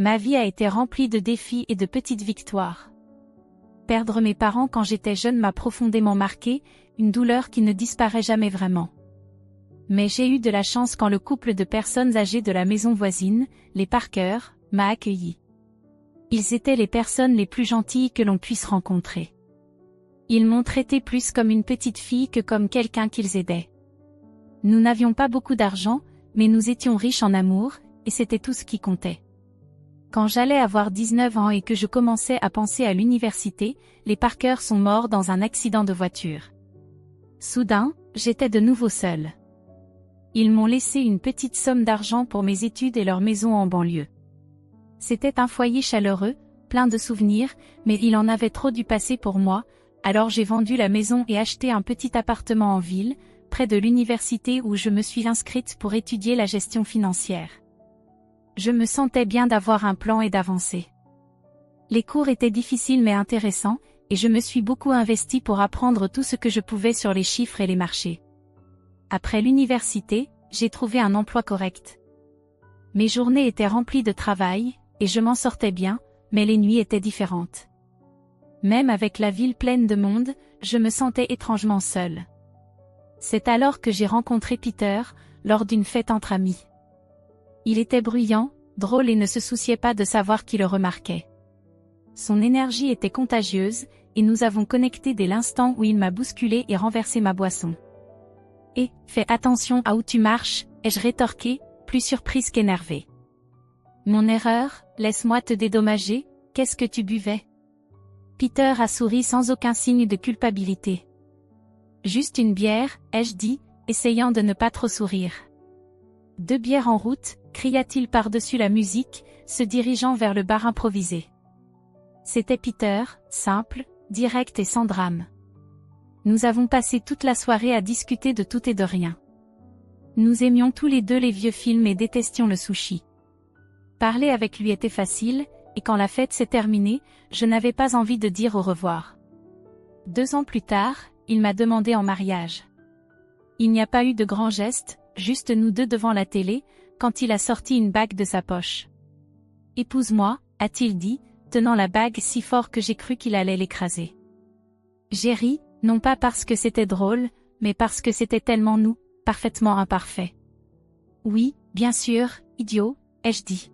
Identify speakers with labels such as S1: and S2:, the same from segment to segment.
S1: Ma vie a été remplie de défis et de petites victoires. Perdre mes parents quand j'étais jeune m'a profondément marqué, une douleur qui ne disparaît jamais vraiment. Mais j'ai eu de la chance quand le couple de personnes âgées de la maison voisine, les Parker, m'a accueilli. Ils étaient les personnes les plus gentilles que l'on puisse rencontrer. Ils m'ont traité plus comme une petite fille que comme quelqu'un qu'ils aidaient. Nous n'avions pas beaucoup d'argent, mais nous étions riches en amour, et c'était tout ce qui comptait. Quand j'allais avoir 19 ans et que je commençais à penser à l'université, les Parker sont morts dans un accident de voiture. Soudain, j'étais de nouveau seule. Ils m'ont laissé une petite somme d'argent pour mes études et leur maison en banlieue. C'était un foyer chaleureux, plein de souvenirs, mais il en avait trop du passé pour moi, alors j'ai vendu la maison et acheté un petit appartement en ville, près de l'université où je me suis inscrite pour étudier la gestion financière. Je me sentais bien d'avoir un plan et d'avancer. Les cours étaient difficiles mais intéressants, et je me suis beaucoup investie pour apprendre tout ce que je pouvais sur les chiffres et les marchés. Après l'université, j'ai trouvé un emploi correct. Mes journées étaient remplies de travail, et je m'en sortais bien, mais les nuits étaient différentes. Même avec la ville pleine de monde, je me sentais étrangement seule. C'est alors que j'ai rencontré Peter, lors d'une fête entre amis. Il était bruyant, drôle et ne se souciait pas de savoir qui le remarquait. Son énergie était contagieuse, et nous avons connecté dès l'instant où il m'a bousculé et renversé ma boisson. « Et, fais attention à où tu marches », ai-je rétorqué, plus surprise qu'énervée. « Mon erreur, laisse-moi te dédommager, qu'est-ce que tu buvais ?» Peter a souri sans aucun signe de culpabilité. « Juste une bière, ai-je dit, essayant de ne pas trop sourire. »« 2 bières en route », cria-t-il par-dessus la musique, se dirigeant vers le bar improvisé. C'était Peter, simple, direct et sans drame. Nous avons passé toute la soirée à discuter de tout et de rien. Nous aimions tous les deux les vieux films et détestions le sushi. Parler avec lui était facile, et quand la fête s'est terminée, je n'avais pas envie de dire au revoir. 2 ans plus tard, il m'a demandé en mariage. Il n'y a pas eu de grand geste, juste nous deux devant la télé, quand il a sorti une bague de sa poche. « Épouse-moi », a-t-il dit, tenant la bague si fort que j'ai cru qu'il allait l'écraser. J'ai ri, non pas parce que c'était drôle, mais parce que c'était tellement nous, parfaitement imparfaits. « Oui, bien sûr, idiot », ai-je dit.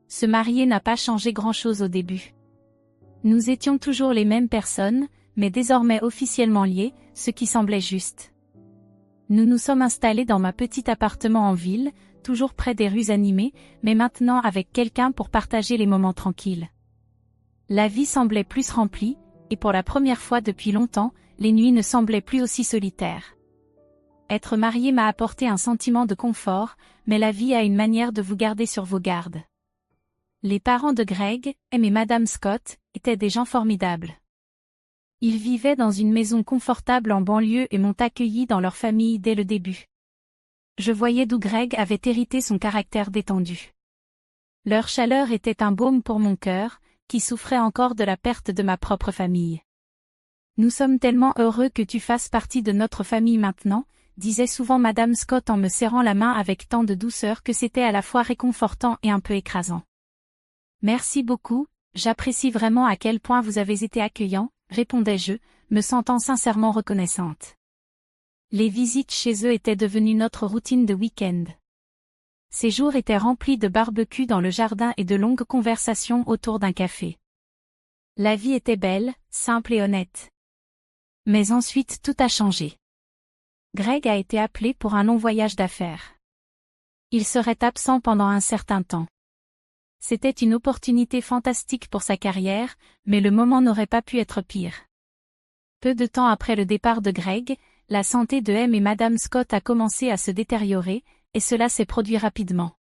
S1: Se marier n'a pas changé grand-chose au début. Nous étions toujours les mêmes personnes, mais désormais officiellement liés, ce qui semblait juste. Nous nous sommes installés dans ma petit appartement en ville, toujours près des rues animées, mais maintenant avec quelqu'un pour partager les moments tranquilles. La vie semblait plus remplie, et pour la première fois depuis longtemps, les nuits ne semblaient plus aussi solitaires. Être marié m'a apporté un sentiment de confort, mais la vie a une manière de vous garder sur vos gardes. Les parents de Greg, M et Madame Scott, étaient des gens formidables. Ils vivaient dans une maison confortable en banlieue et m'ont accueilli dans leur famille dès le début. Je voyais d'où Greg avait hérité son caractère détendu. Leur chaleur était un baume pour mon cœur, qui souffrait encore de la perte de ma propre famille. « Nous sommes tellement heureux que tu fasses partie de notre famille maintenant », disait souvent Madame Scott en me serrant la main avec tant de douceur que c'était à la fois réconfortant et un peu écrasant. « Merci beaucoup, j'apprécie vraiment à quel point vous avez été accueillants, répondais-je, me sentant sincèrement reconnaissante. Les visites chez eux étaient devenues notre routine de week-end. Ces jours étaient remplis de barbecue dans le jardin et de longues conversations autour d'un café. La vie était belle, simple et honnête. Mais ensuite tout a changé. Greg a été appelé pour un long voyage d'affaires. Il serait absent pendant un certain temps. C'était une opportunité fantastique pour sa carrière, mais le moment n'aurait pas pu être pire. Peu de temps après le départ de Greg, la santé de M et Madame Scott a commencé à se détériorer, et cela s'est produit rapidement.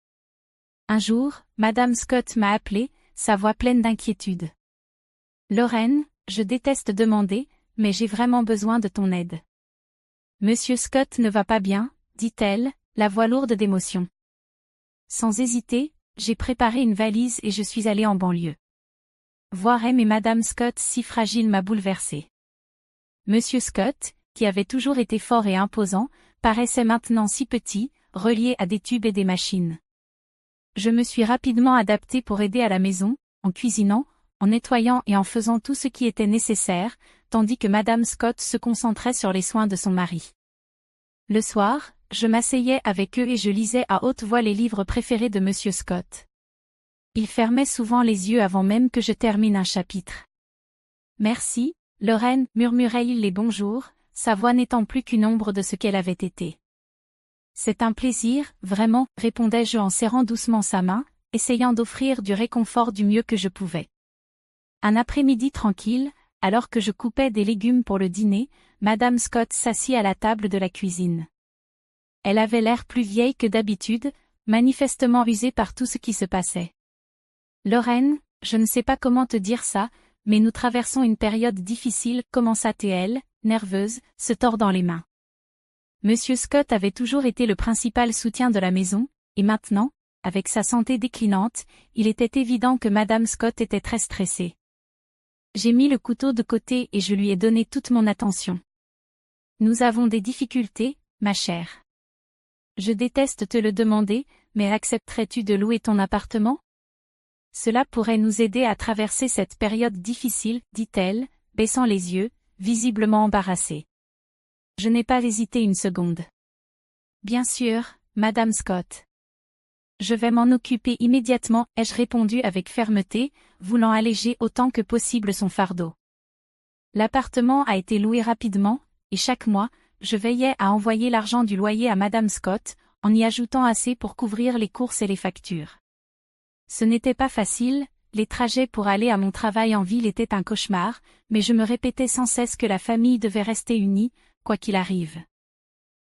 S1: Un jour, Madame Scott m'a appelé, sa voix pleine d'inquiétude. « Lorraine, je déteste demander, mais j'ai vraiment besoin de ton aide. Monsieur Scott ne va pas bien, dit-elle, la voix lourde d'émotion. Sans hésiter, j'ai préparé une valise et je suis allée en banlieue. Voir M et Madame Scott si fragiles m'a bouleversée. Monsieur Scott, qui avait toujours été fort et imposant, paraissait maintenant si petit, relié à des tubes et des machines. Je me suis rapidement adaptée pour aider à la maison, en cuisinant, en nettoyant et en faisant tout ce qui était nécessaire, tandis que Madame Scott se concentrait sur les soins de son mari. Le soir, je m'asseyais avec eux et je lisais à haute voix les livres préférés de Monsieur Scott. Il fermait souvent les yeux avant même que je termine un chapitre. Merci, Lorraine, murmurait-il les bonjours, sa voix n'étant plus qu'une ombre de ce qu'elle avait été. C'est un plaisir, vraiment, répondais-je en serrant doucement sa main, essayant d'offrir du réconfort du mieux que je pouvais. Un après-midi tranquille, alors que je coupais des légumes pour le dîner, Madame Scott s'assit à la table de la cuisine. Elle avait l'air plus vieille que d'habitude, manifestement usée par tout ce qui se passait. Lorraine, je ne sais pas comment te dire ça, mais nous traversons une période difficile, commença-t-elle, nerveuse, se tordant les mains. Monsieur Scott avait toujours été le principal soutien de la maison, et maintenant, avec sa santé déclinante, il était évident que Madame Scott était très stressée. J'ai mis le couteau de côté et je lui ai donné toute mon attention. Nous avons des difficultés, ma chère. Je déteste te le demander, mais accepterais-tu de louer ton appartement? Cela pourrait nous aider à traverser cette période difficile, dit-elle, baissant les yeux, visiblement embarrassée. Je n'ai pas hésité une seconde. Bien sûr, Madame Scott. Je vais m'en occuper immédiatement, ai-je répondu avec fermeté, voulant alléger autant que possible son fardeau. L'appartement a été loué rapidement, et chaque mois, je veillais à envoyer l'argent du loyer à Madame Scott, en y ajoutant assez pour couvrir les courses et les factures. Ce n'était pas facile, les trajets pour aller à mon travail en ville étaient un cauchemar, mais je me répétais sans cesse que la famille devait rester unie, quoi qu'il arrive.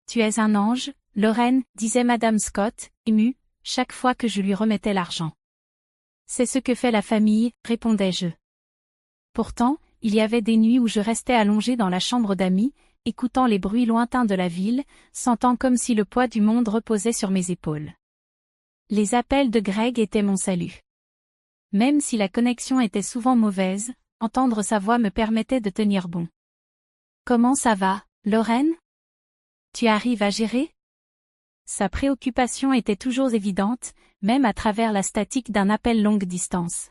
S1: Tu es un ange, Lorraine, disait Madame Scott, émue, chaque fois que je lui remettais l'argent. C'est ce que fait la famille, répondais-je. Pourtant, il y avait des nuits où je restais allongée dans la chambre d'amis, écoutant les bruits lointains de la ville, sentant comme si le poids du monde reposait sur mes épaules. Les appels de Greg étaient mon salut. Même si la connexion était souvent mauvaise, entendre sa voix me permettait de tenir bon. Comment ça va, Lorraine? Tu arrives à gérer? Sa préoccupation était toujours évidente, même à travers la statique d'un appel longue distance.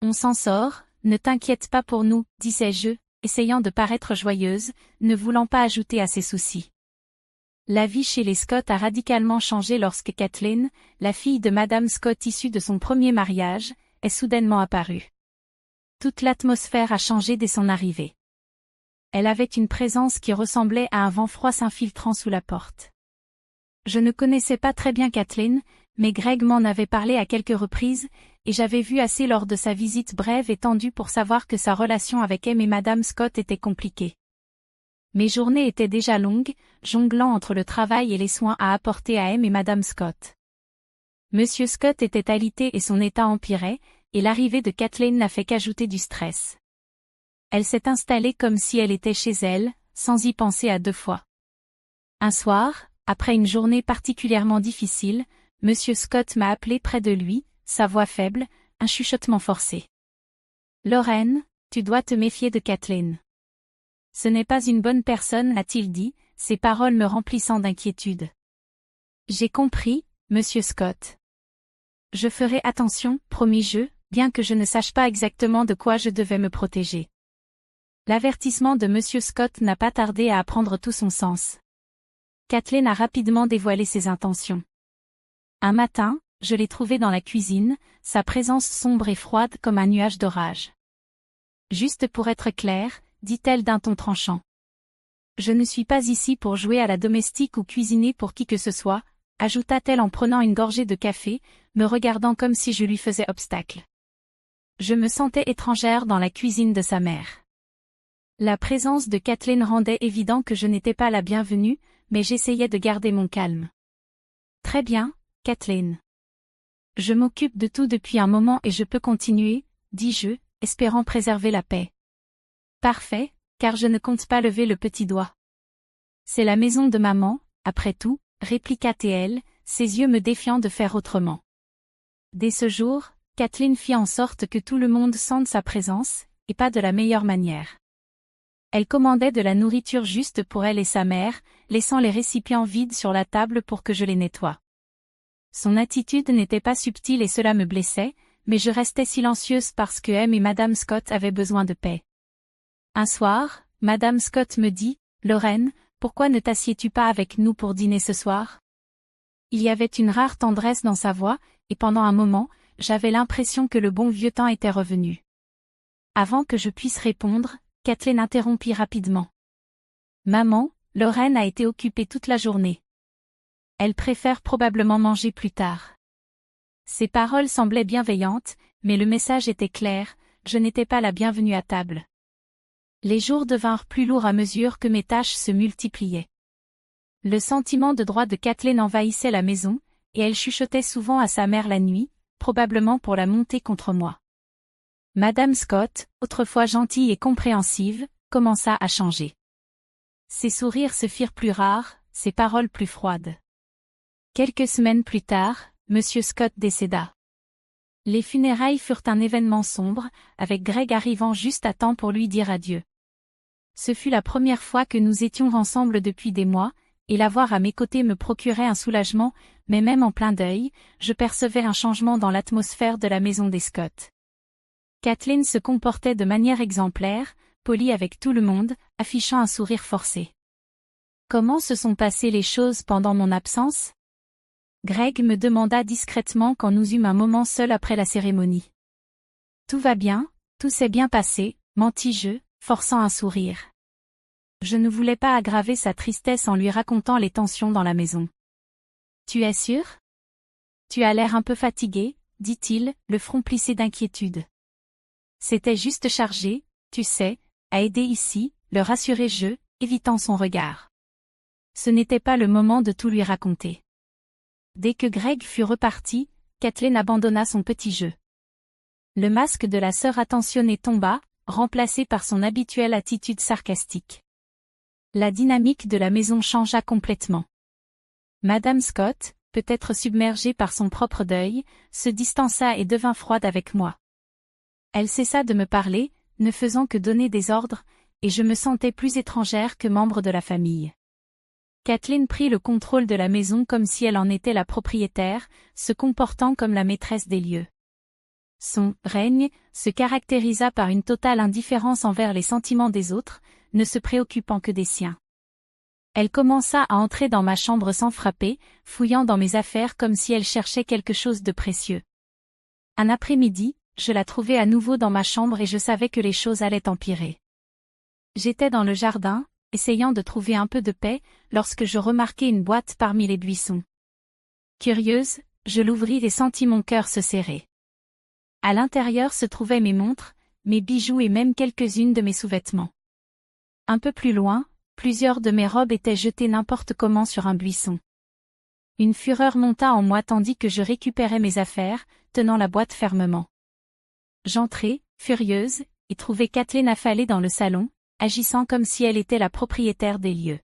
S1: On s'en sort, ne t'inquiète pas pour nous, disais-je, essayant de paraître joyeuse, ne voulant pas ajouter à ses soucis. La vie chez les Scott a radicalement changé lorsque Kathleen, la fille de Madame Scott issue de son premier mariage, est soudainement apparue. Toute l'atmosphère a changé dès son arrivée. Elle avait une présence qui ressemblait à un vent froid s'infiltrant sous la porte. Je ne connaissais pas très bien Kathleen, mais Greg m'en avait parlé à quelques reprises, et j'avais vu assez lors de sa visite brève et tendue pour savoir que sa relation avec M et Madame Scott était compliquée. Mes journées étaient déjà longues, jonglant entre le travail et les soins à apporter à M et Madame Scott. Monsieur Scott était alité et son état empirait, et l'arrivée de Kathleen n'a fait qu'ajouter du stress. Elle s'est installée comme si elle était chez elle, sans y penser à deux fois. Un soir, après une journée particulièrement difficile, Monsieur Scott m'a appelé près de lui, sa voix faible, un chuchotement forcé. « Lorraine, tu dois te méfier de Kathleen. Ce n'est pas une bonne personne, a-t-il dit, ses paroles me remplissant d'inquiétude. J'ai compris, Monsieur Scott. Je ferai attention, promis-je, bien que je ne sache pas exactement de quoi je devais me protéger. L'avertissement de Monsieur Scott n'a pas tardé à prendre tout son sens. Kathleen a rapidement dévoilé ses intentions. Un matin, je l'ai trouvée dans la cuisine, sa présence sombre et froide comme un nuage d'orage. Juste pour être claire, dit-elle d'un ton tranchant. Je ne suis pas ici pour jouer à la domestique ou cuisiner pour qui que ce soit, ajouta-t-elle en prenant une gorgée de café, me regardant comme si je lui faisais obstacle. Je me sentais étrangère dans la cuisine de sa mère. La présence de Kathleen rendait évident que je n'étais pas la bienvenue, mais j'essayais de garder mon calme. Très bien, Kathleen. Je m'occupe de tout depuis un moment et je peux continuer, dis-je, espérant préserver la paix. Parfait, car je ne compte pas lever le petit doigt. C'est la maison de maman, après tout, répliqua-t-elle, ses yeux me défiant de faire autrement. Dès ce jour, Kathleen fit en sorte que tout le monde sente sa présence, et pas de la meilleure manière. Elle commandait de la nourriture juste pour elle et sa mère, laissant les récipients vides sur la table pour que je les nettoie. Son attitude n'était pas subtile et cela me blessait, mais je restais silencieuse parce que M et Madame Scott avaient besoin de paix. Un soir, Madame Scott me dit, « Lorraine, pourquoi ne t'assieds-tu pas avec nous pour dîner ce soir ?» Il y avait une rare tendresse dans sa voix, et pendant un moment, j'avais l'impression que le bon vieux temps était revenu. Avant que je puisse répondre, Kathleen interrompit rapidement. « Maman, Lorraine a été occupée toute la journée. Elle préfère probablement manger plus tard. » Ces paroles semblaient bienveillantes, mais le message était clair, je n'étais pas la bienvenue à table. Les jours devinrent plus lourds à mesure que mes tâches se multipliaient. Le sentiment de droit de Kathleen envahissait la maison, et elle chuchotait souvent à sa mère la nuit, probablement pour la monter contre moi. Madame Scott, autrefois gentille et compréhensive, commença à changer. Ses sourires se firent plus rares, ses paroles plus froides. Quelques semaines plus tard, Monsieur Scott décéda. Les funérailles furent un événement sombre, avec Greg arrivant juste à temps pour lui dire adieu. Ce fut la première fois que nous étions ensemble depuis des mois, et l'avoir à mes côtés me procurait un soulagement, mais même en plein deuil, je percevais un changement dans l'atmosphère de la maison des Scott. Kathleen se comportait de manière exemplaire, polie avec tout le monde, affichant un sourire forcé. Comment se sont passées les choses pendant mon absence ? Greg me demanda discrètement quand nous eûmes un moment seul après la cérémonie. Tout va bien, tout s'est bien passé, mentis-je, forçant un sourire. Je ne voulais pas aggraver sa tristesse en lui racontant les tensions dans la maison. Tu es sûr ? Tu as l'air un peu fatigué, dit-il, le front plissé d'inquiétude. C'était juste chargé, tu sais, à aider ici, le rassurai-je, évitant son regard. Ce n'était pas le moment de tout lui raconter. Dès que Greg fut reparti, Kathleen abandonna son petit jeu. Le masque de la sœur attentionnée tomba, remplacé par son habituelle attitude sarcastique. La dynamique de la maison changea complètement. Madame Scott, peut-être submergée par son propre deuil, se distança et devint froide avec moi. Elle cessa de me parler, ne faisant que donner des ordres, et je me sentais plus étrangère que membre de la famille. Kathleen prit le contrôle de la maison comme si elle en était la propriétaire, se comportant comme la maîtresse des lieux. Son règne se caractérisa par une totale indifférence envers les sentiments des autres, ne se préoccupant que des siens. Elle commença à entrer dans ma chambre sans frapper, fouillant dans mes affaires comme si elle cherchait quelque chose de précieux. Un après-midi, je la trouvai à nouveau dans ma chambre et je savais que les choses allaient empirer. J'étais dans le jardin, essayant de trouver un peu de paix, lorsque je remarquai une boîte parmi les buissons. Curieuse, je l'ouvris et sentis mon cœur se serrer. À l'intérieur se trouvaient mes montres, mes bijoux et même quelques-unes de mes sous-vêtements. Un peu plus loin, plusieurs de mes robes étaient jetées n'importe comment sur un buisson. Une fureur monta en moi tandis que je récupérais mes affaires, tenant la boîte fermement. J'entrai, furieuse, et trouvai Kathleen affalée dans le salon, agissant comme si elle était la propriétaire des lieux.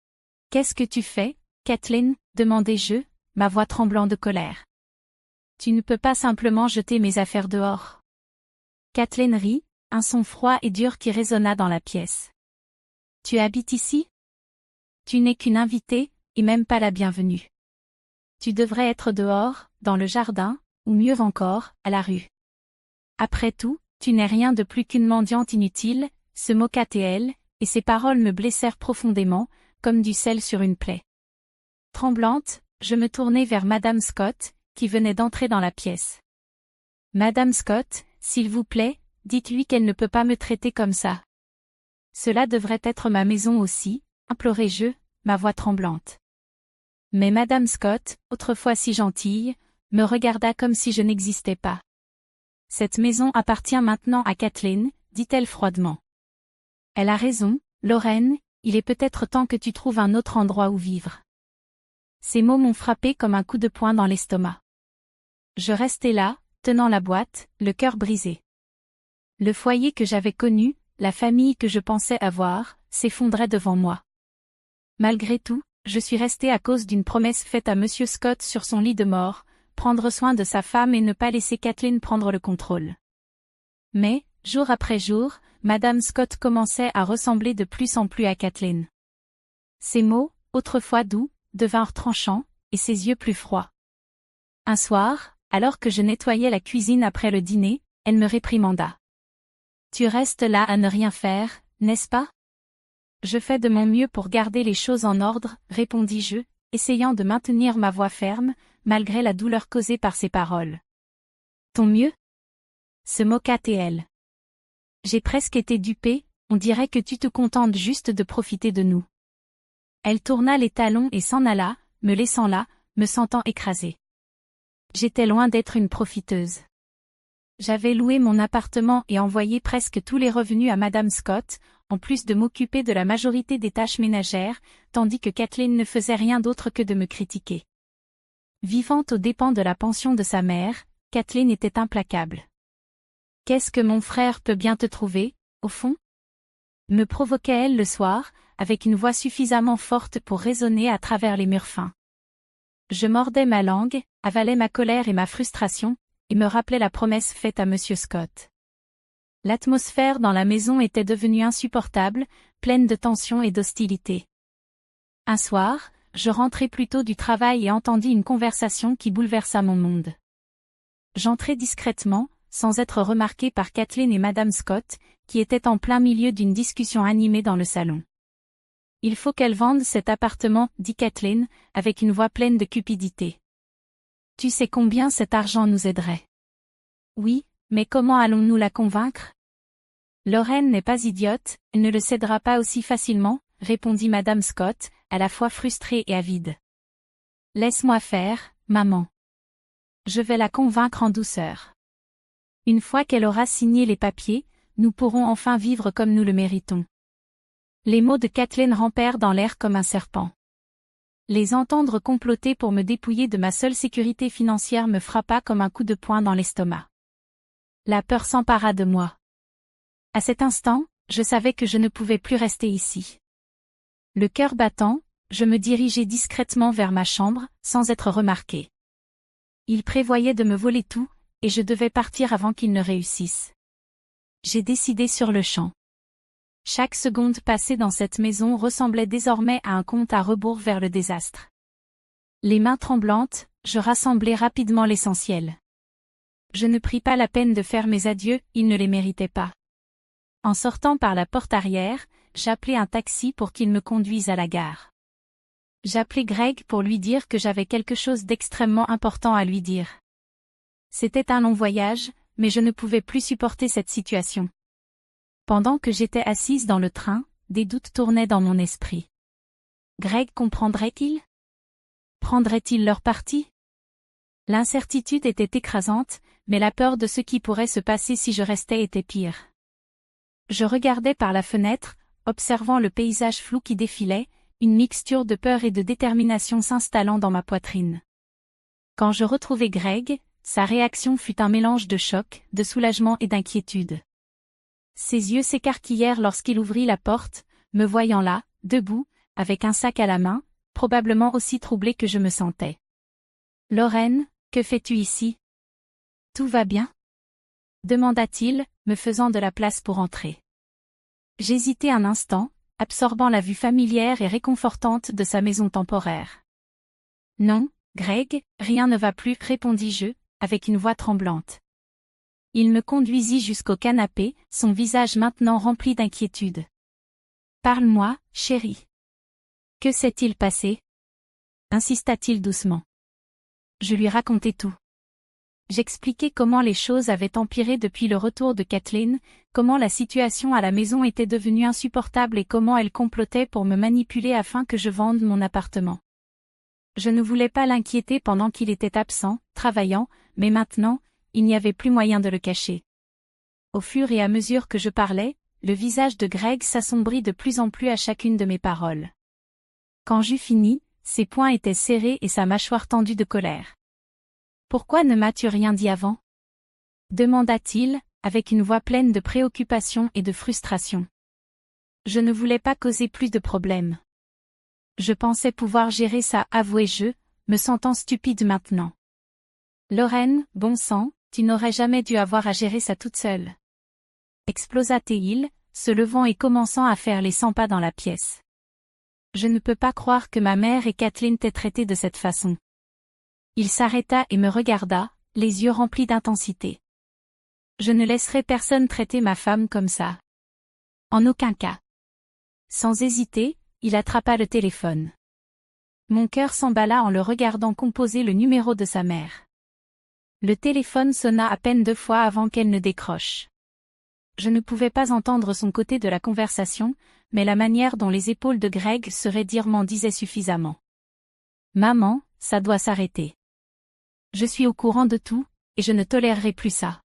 S1: « Qu'est-ce que tu fais, Kathleen ?» demandai-je, ma voix tremblant de colère. « Tu ne peux pas simplement jeter mes affaires dehors. » Kathleen rit, un son froid et dur qui résonna dans la pièce. « Tu habites ici ? Tu n'es qu'une invitée, et même pas la bienvenue. Tu devrais être dehors, dans le jardin, ou mieux encore, à la rue. Après tout, tu n'es rien de plus qu'une mendiante inutile, » se moqua-t-elle, et ses paroles me blessèrent profondément, comme du sel sur une plaie. Tremblante, je me tournai vers Madame Scott, qui venait d'entrer dans la pièce. « Madame Scott, s'il vous plaît, dites-lui qu'elle ne peut pas me traiter comme ça. Cela devrait être ma maison aussi, implorai-je, ma voix tremblante. Mais Madame Scott, autrefois si gentille, me regarda comme si je n'existais pas. « Cette maison appartient maintenant à Kathleen, dit-elle froidement. Elle a raison, Lorraine, il est peut-être temps que tu trouves un autre endroit où vivre. » Ces mots m'ont frappé comme un coup de poing dans l'estomac. Je restai là, tenant la boîte, le cœur brisé. Le foyer que j'avais connu, la famille que je pensais avoir, s'effondrait devant moi. Malgré tout, je suis restée à cause d'une promesse faite à Monsieur Scott sur son lit de mort, prendre soin de sa femme et ne pas laisser Kathleen prendre le contrôle. Mais, jour après jour, Madame Scott commençait à ressembler de plus en plus à Kathleen. Ses mots, autrefois doux, devinrent tranchants, et ses yeux plus froids. Un soir, alors que je nettoyais la cuisine après le dîner, elle me réprimanda. Tu restes là à ne rien faire, n'est-ce pas? Je fais de mon mieux pour garder les choses en ordre, répondis-je, essayant de maintenir ma voix ferme, malgré la douleur causée par ces paroles. Ton mieux? Se moqua-t-elle. J'ai presque été dupée, on dirait que tu te contentes juste de profiter de nous. Elle tourna les talons et s'en alla, me laissant là, me sentant écrasée. J'étais loin d'être une profiteuse. J'avais loué mon appartement et envoyé presque tous les revenus à Madame Scott, en plus de m'occuper de la majorité des tâches ménagères, tandis que Kathleen ne faisait rien d'autre que de me critiquer. Vivant aux dépens de la pension de sa mère, Kathleen était implacable. Qu'est-ce que mon frère peut bien te trouver, au fond? Me provoquait-elle le soir, avec une voix suffisamment forte pour résonner à travers les murs fins. Je mordais ma langue, avalais ma colère et ma frustration, et me rappelais la promesse faite à Monsieur Scott. L'atmosphère dans la maison était devenue insupportable, pleine de tension et d'hostilité. Un soir, je rentrai plus tôt du travail et entendis une conversation qui bouleversa mon monde. J'entrai discrètement, sans être remarqué par Kathleen et Madame Scott, qui étaient en plein milieu d'une discussion animée dans le salon. « Il faut qu'elle vende cet appartement, dit Kathleen, avec une voix pleine de cupidité. Tu sais combien cet argent nous aiderait? Oui, mais comment allons-nous la convaincre? Lorraine n'est pas idiote, elle ne le cédera pas aussi facilement, répondit Madame Scott, à la fois frustrée et avide. Laisse-moi faire, maman. Je vais la convaincre en douceur. Une fois qu'elle aura signé les papiers, nous pourrons enfin vivre comme nous le méritons. Les mots de Kathleen rampèrent dans l'air comme un serpent. Les entendre comploter pour me dépouiller de ma seule sécurité financière me frappa comme un coup de poing dans l'estomac. La peur s'empara de moi. À cet instant, je savais que je ne pouvais plus rester ici. Le cœur battant, je me dirigeai discrètement vers ma chambre, sans être remarqué. Il prévoyait de me voler tout, et je devais partir avant qu'il ne réussisse. J'ai décidé sur le champ. Chaque seconde passée dans cette maison ressemblait désormais à un compte à rebours vers le désastre. Les mains tremblantes, je rassemblai rapidement l'essentiel. Je ne pris pas la peine de faire mes adieux, ils ne les méritaient pas. En sortant par la porte arrière, j'appelai un taxi pour qu'il me conduise à la gare. J'appelai Greg pour lui dire que j'avais quelque chose d'extrêmement important à lui dire. C'était un long voyage, mais je ne pouvais plus supporter cette situation. Pendant que j'étais assise dans le train, des doutes tournaient dans mon esprit. Greg comprendrait-il? Prendrait-il leur parti? L'incertitude était écrasante, mais la peur de ce qui pourrait se passer si je restais était pire. Je regardais par la fenêtre, observant le paysage flou qui défilait, une mixture de peur et de détermination s'installant dans ma poitrine. Quand je retrouvai Greg, sa réaction fut un mélange de choc, de soulagement et d'inquiétude. Ses yeux s'écarquillèrent lorsqu'il ouvrit la porte, me voyant là, debout, avec un sac à la main, probablement aussi troublé que je me sentais. « Lorraine, que fais-tu ici? Tout va bien? » demanda-t-il, me faisant de la place pour entrer. J'hésitai un instant, absorbant la vue familière et réconfortante de sa maison temporaire. « Non, Greg, rien ne va plus, répondis-je, avec une voix tremblante. Il me conduisit jusqu'au canapé, son visage maintenant rempli d'inquiétude. « Parle-moi, chérie. Que s'est-il passé? » insista-t-il doucement. Je lui racontai tout. J'expliquai comment les choses avaient empiré depuis le retour de Kathleen, comment la situation à la maison était devenue insupportable et comment elle complotait pour me manipuler afin que je vende mon appartement. Je ne voulais pas l'inquiéter pendant qu'il était absent, travaillant, mais maintenant, il n'y avait plus moyen de le cacher. Au fur et à mesure que je parlais, le visage de Greg s'assombrit de plus en plus à chacune de mes paroles. Quand j'eus fini, ses poings étaient serrés et sa mâchoire tendue de colère. « Pourquoi ne m'as-tu rien dit avant? » demanda-t-il, avec une voix pleine de préoccupation et de frustration. Je ne voulais pas causer plus de problèmes. Je pensais pouvoir gérer ça, avouai-je, me sentant stupide maintenant. Lorraine, bon sang, tu n'aurais jamais dû avoir à gérer ça toute seule. Explosa-t-il, se levant et commençant à faire les 100 pas dans la pièce. Je ne peux pas croire que ma mère et Kathleen t'aient traité de cette façon. Il s'arrêta et me regarda, les yeux remplis d'intensité. Je ne laisserai personne traiter ma femme comme ça. En aucun cas. Sans hésiter, il attrapa le téléphone. Mon cœur s'emballa en le regardant composer le numéro de sa mère. Le téléphone sonna à peine 2 fois avant qu'elle ne décroche. Je ne pouvais pas entendre son côté de la conversation, mais la manière dont les épaules de Greg se raidirent m'en disait suffisamment. Maman, ça doit s'arrêter. Je suis au courant de tout, et je ne tolérerai plus ça.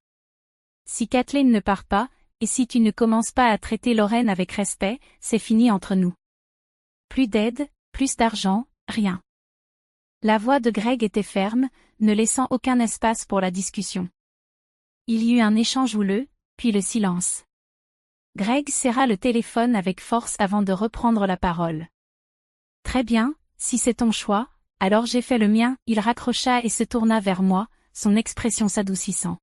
S1: Si Kathleen ne part pas, et si tu ne commences pas à traiter Lorraine avec respect, c'est fini entre nous. Plus d'aide, plus d'argent, rien. La voix de Greg était ferme, ne laissant aucun espace pour la discussion. Il y eut un échange houleux, puis le silence. Greg serra le téléphone avec force avant de reprendre la parole. Très bien, si c'est ton choix, alors j'ai fait le mien, il raccrocha et se tourna vers moi, son expression s'adoucissant.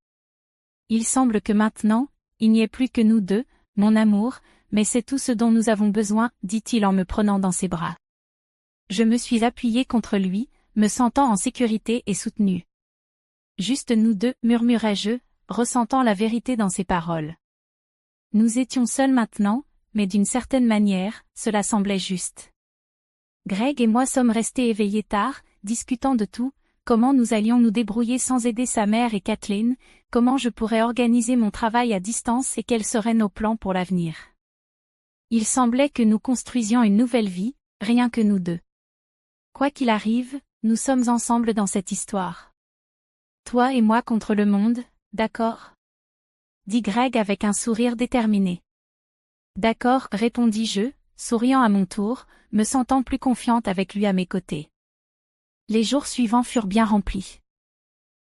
S1: Il semble que maintenant, il n'y ait plus que nous deux, mon amour, mais c'est tout ce dont nous avons besoin, dit-il en me prenant dans ses bras. Je me suis appuyée contre lui, me sentant en sécurité et soutenue. Juste nous deux, murmurai-je, ressentant la vérité dans ses paroles. Nous étions seuls maintenant, mais d'une certaine manière, cela semblait juste. Greg et moi sommes restés éveillés tard, discutant de tout, comment nous allions nous débrouiller sans aider sa mère et Kathleen, comment je pourrais organiser mon travail à distance et quels seraient nos plans pour l'avenir. Il semblait que nous construisions une nouvelle vie, rien que nous deux. Quoi qu'il arrive, nous sommes ensemble dans cette histoire. Toi et moi contre le monde, d'accord ? Dit Greg avec un sourire déterminé. D'accord, répondis-je, souriant à mon tour, me sentant plus confiante avec lui à mes côtés. Les jours suivants furent bien remplis.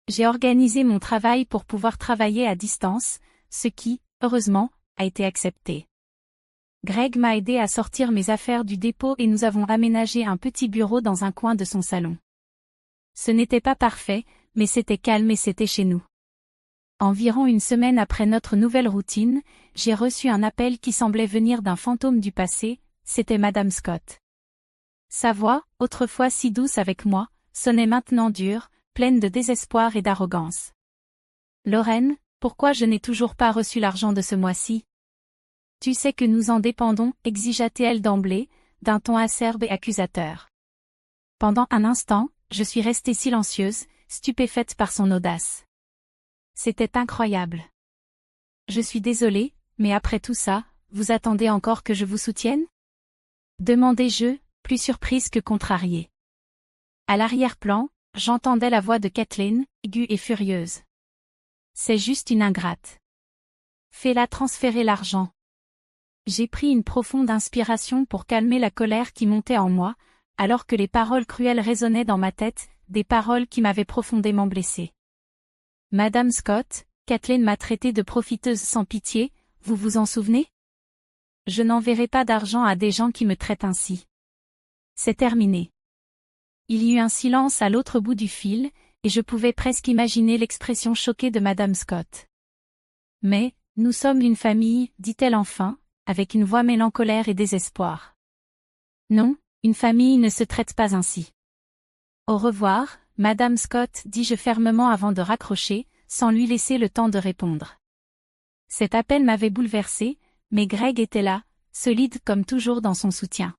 S1: J'ai organisé mon travail pour pouvoir travailler à distance, ce qui, heureusement, a été accepté. Greg m'a aidé à sortir mes affaires du dépôt et nous avons aménagé un petit bureau dans un coin de son salon. Ce n'était pas parfait, mais c'était calme et c'était chez nous. Environ une semaine après notre nouvelle routine, j'ai reçu un appel qui semblait venir d'un fantôme du passé, c'était Madame Scott. Sa voix, autrefois si douce avec moi, sonnait maintenant dure, pleine de désespoir et d'arrogance. « Lorraine, pourquoi je n'ai toujours pas reçu l'argent de ce mois-ci ? Tu sais que nous en dépendons, exigea-t-elle d'emblée, d'un ton acerbe et accusateur. Pendant un instant, je suis restée silencieuse, stupéfaite par son audace. C'était incroyable. Je suis désolée, mais après tout ça, vous attendez encore que je vous soutienne ? Demandai-je, plus surprise que contrariée. À l'arrière-plan, j'entendais la voix de Kathleen, aiguë et furieuse. C'est juste une ingrate. Fais-la transférer l'argent. J'ai pris une profonde inspiration pour calmer la colère qui montait en moi, alors que les paroles cruelles résonnaient dans ma tête, des paroles qui m'avaient profondément blessée. Madame Scott, Kathleen m'a traitée de profiteuse sans pitié, vous vous en souvenez ? Je n'enverrai pas d'argent à des gens qui me traitent ainsi. C'est terminé. Il y eut un silence à l'autre bout du fil, et je pouvais presque imaginer l'expression choquée de Madame Scott. Mais, nous sommes une famille, dit-elle enfin, avec une voix mêlant colère et désespoir. Non, une famille ne se traite pas ainsi. Au revoir, Madame Scott, dis-je fermement avant de raccrocher, sans lui laisser le temps de répondre. Cet appel m'avait bouleversée, mais Greg était là, solide comme toujours dans son soutien.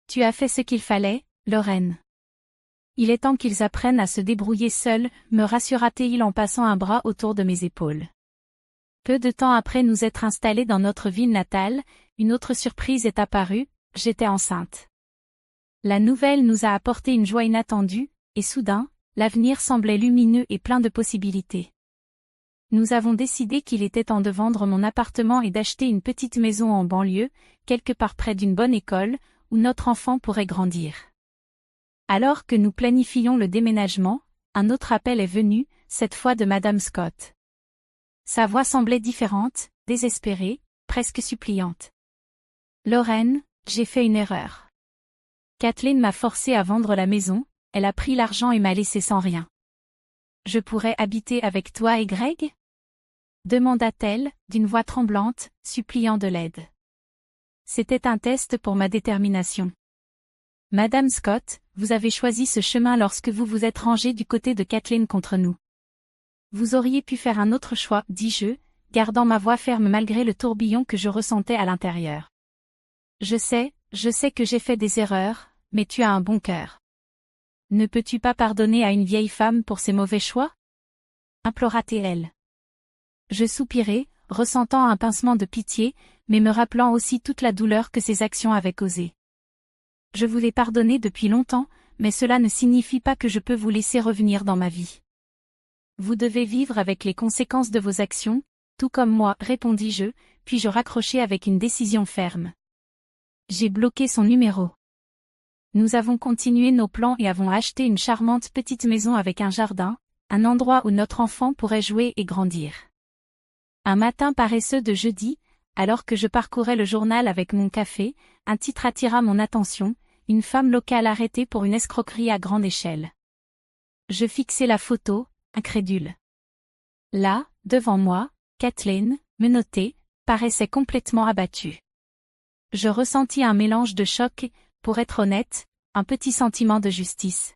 S1: Tu as fait ce qu'il fallait, Lorraine. Il est temps qu'ils apprennent à se débrouiller seuls, me rassura-t-il en passant un bras autour de mes épaules. Peu de temps après nous être installés dans notre ville natale, une autre surprise est apparue, j'étais enceinte. La nouvelle nous a apporté une joie inattendue, et soudain, l'avenir semblait lumineux et plein de possibilités. Nous avons décidé qu'il était temps de vendre mon appartement et d'acheter une petite maison en banlieue, quelque part près d'une bonne école, où notre enfant pourrait grandir. Alors que nous planifions le déménagement, un autre appel est venu, cette fois de Madame Scott. Sa voix semblait différente, désespérée, presque suppliante. Lorraine, j'ai fait une erreur. Kathleen m'a forcé à vendre la maison, elle a pris l'argent et m'a laissé sans rien. Je pourrais habiter avec toi et Greg ? Demanda-t-elle, d'une voix tremblante, suppliant de l'aide. C'était un test pour ma détermination. Madame Scott, vous avez choisi ce chemin lorsque vous vous êtes rangé du côté de Kathleen contre nous. Vous auriez pu faire un autre choix, dis-je, gardant ma voix ferme malgré le tourbillon que je ressentais à l'intérieur. Je sais que j'ai fait des erreurs, mais tu as un bon cœur. Ne peux-tu pas pardonner à une vieille femme pour ses mauvais choix? Implora-t-elle. Je soupirai, ressentant un pincement de pitié, mais me rappelant aussi toute la douleur que ses actions avaient causée. Je vous l'ai pardonné depuis longtemps, mais cela ne signifie pas que je peux vous laisser revenir dans ma vie. Vous devez vivre avec les conséquences de vos actions, tout comme moi, répondis-je, puis je raccrochai avec une décision ferme. J'ai bloqué son numéro. Nous avons continué nos plans et avons acheté une charmante petite maison avec un jardin, un endroit où notre enfant pourrait jouer et grandir. Un matin paresseux de jeudi, alors que je parcourais le journal avec mon café, un titre attira mon attention, une femme locale arrêtée pour une escroquerie à grande échelle. Je fixai la photo, incrédule. Là, devant moi, Kathleen, menottée, paraissait complètement abattue. Je ressentis un mélange de choc et, pour être honnête, un petit sentiment de justice.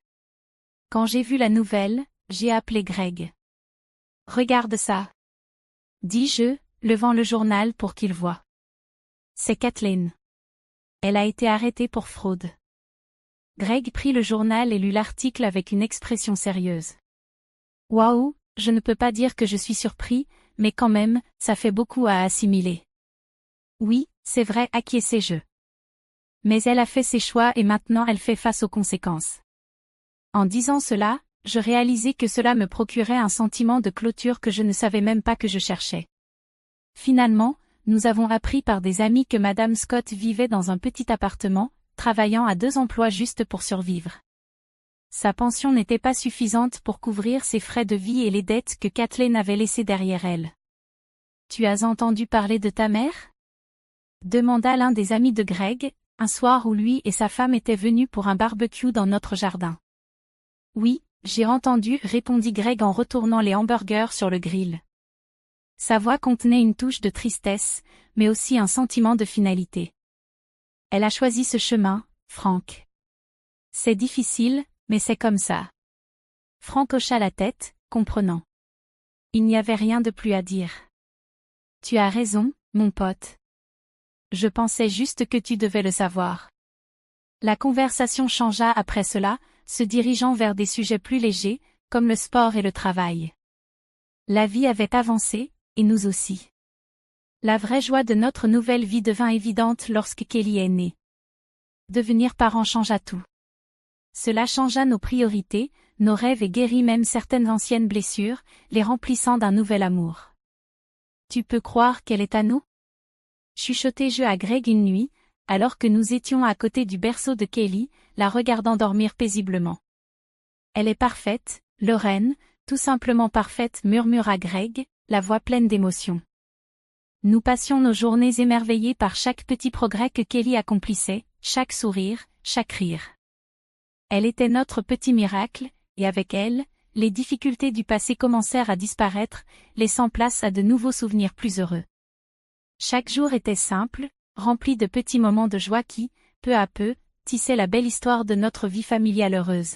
S1: Quand j'ai vu la nouvelle, j'ai appelé Greg. « Regarde ça !» dis-je, levant le journal pour qu'il voie. C'est Kathleen. Elle a été arrêtée pour fraude. Greg prit le journal et lut l'article avec une expression sérieuse. Waouh, je ne peux pas dire que je suis surpris, mais quand même, ça fait beaucoup à assimiler. Oui, c'est vrai, acquiesçai-je. Mais elle a fait ses choix et maintenant elle fait face aux conséquences. En disant cela, je réalisai que cela me procurait un sentiment de clôture que je ne savais même pas que je cherchais. Finalement, nous avons appris par des amis que Madame Scott vivait dans un petit appartement, travaillant à 2 emplois juste pour survivre. Sa pension n'était pas suffisante pour couvrir ses frais de vie et les dettes que Kathleen avait laissées derrière elle. « Tu as entendu parler de ta mère ?» demanda l'un des amis de Greg, un soir où lui et sa femme étaient venus pour un barbecue dans notre jardin. « Oui, j'ai entendu, répondit Greg en retournant les hamburgers sur le grill. Sa voix contenait une touche de tristesse, mais aussi un sentiment de finalité. Elle a choisi ce chemin, Frank. C'est difficile, mais c'est comme ça. Frank hocha la tête, comprenant. Il n'y avait rien de plus à dire. Tu as raison, mon pote. Je pensais juste que tu devais le savoir. La conversation changea après cela, se dirigeant vers des sujets plus légers, comme le sport et le travail. La vie avait avancé, et nous aussi. La vraie joie de notre nouvelle vie devint évidente lorsque Kelly est née. Devenir parent changea tout. Cela changea nos priorités, nos rêves et guérit même certaines anciennes blessures, les remplissant d'un nouvel amour. Tu peux croire qu'elle est à nous? Chuchotai-je à Greg une nuit, alors que nous étions à côté du berceau de Kelly, la regardant dormir paisiblement. Elle est parfaite, Lorraine, tout simplement parfaite, murmura Greg, la voix pleine d'émotion. Nous passions nos journées émerveillées par chaque petit progrès que Kelly accomplissait, chaque sourire, chaque rire. Elle était notre petit miracle, et avec elle, les difficultés du passé commencèrent à disparaître, laissant place à de nouveaux souvenirs plus heureux. Chaque jour était simple, rempli de petits moments de joie qui, peu à peu, tissaient la belle histoire de notre vie familiale heureuse.